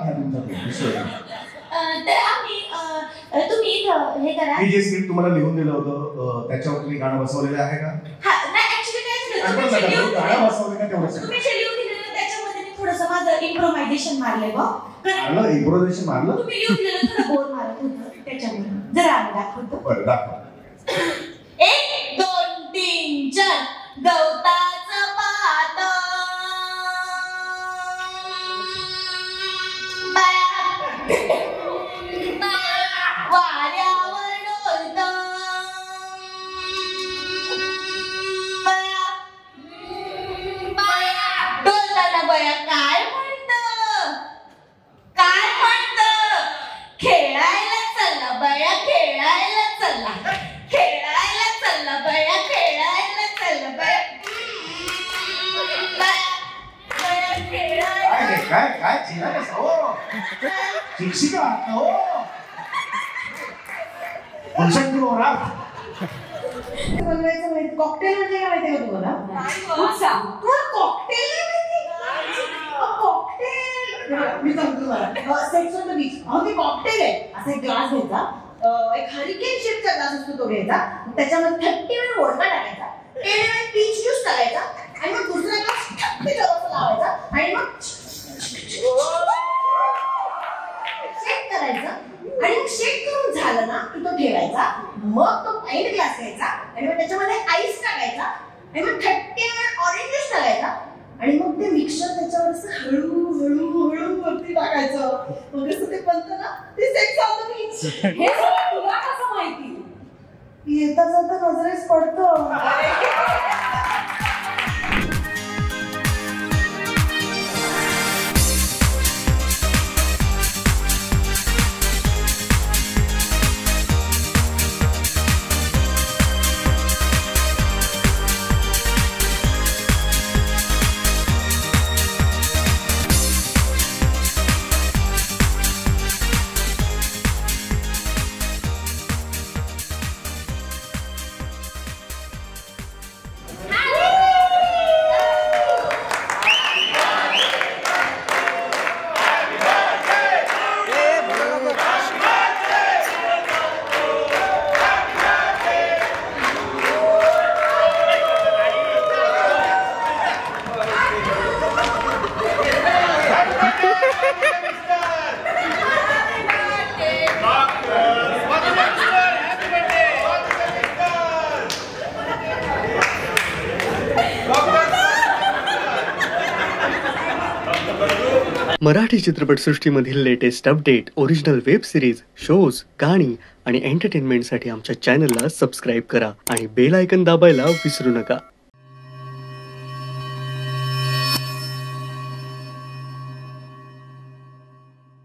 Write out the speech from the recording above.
घ्या तुमचा. तर आम्ही तुम्ही इथं हे करा. मी जे स्क्रिप्ट तुम्हाला लिहून दिलं होतं त्याच्यावर तुम्ही गाणं बसवलेलं आहे का? हा नाही ऍक्च्युअली काय झालं गाणं बसवलं का तेवढंच? तुम्ही जे लिहून दिलेलं त्याच्यामध्ये मी थोडंसं माझं इम्प्रोव्हायझेशन मारलंय मारलं इम्प्रोव्हायझेशन मारलं. तुम्ही लिहून दिलेलं थोडं बोर मारत होतं त्याच्यामध्ये जरा आम्ही दाखवतो. बरं दाखवा. 1 2 3 4 गवताचं पात वाऱ्यावर डोलतं डोलताना बया काय म्हणतं खेळायला चला बया खेळायला चला बया खेळायला चला बया काय काय शिक्षिका हो बनवायचं माहिती कॉकटेल म्हणजे काय माहिती का तुम्हाला? तुम्हाला कॉकटेल नाही माहिती? कॉकटेल मी सांगतो तुम्हाला सेक्स ऑन द बीच ते कॉकटेल आहे. असा एक ग्लास घ्यायचा एक हरिकेन शेपचा ग्लास असतो तो घ्यायचा त्याच्यामध्ये 30 ml वोडका टाकायचा 10 ml पीच ज्यूस टाकायचा आणि मग दुसरा ग्लास ठप्पीवर लावायचा आणि मग शेक करायचं आणि मग शेक करून झालं ना की तो ठेवायचा मग तो एंड ग्लास घ्यायचा आणि मग त्याच्यामध्ये आईस टाकायचा आणि मग 30 ml ऑरेंज ज्यूस टाकायचा आणि मग ते मिक्सचर त्याच्यावर असं हळू वरती टाकायचं मग असं ते बनतं ना ते सेक्स ऑन द बीच. हे तुला कसं माहिती? येता जाता नजरेस पडतं. मराठी चित्रपटसृष्टीमधील latest update, original web series, shows, गाणी आणि एंटरटेनमेंटसाठी आमच्या चॅनलला सबस्क्राईब करा आणि बेल आयकॉन दाबायला विसरू नका.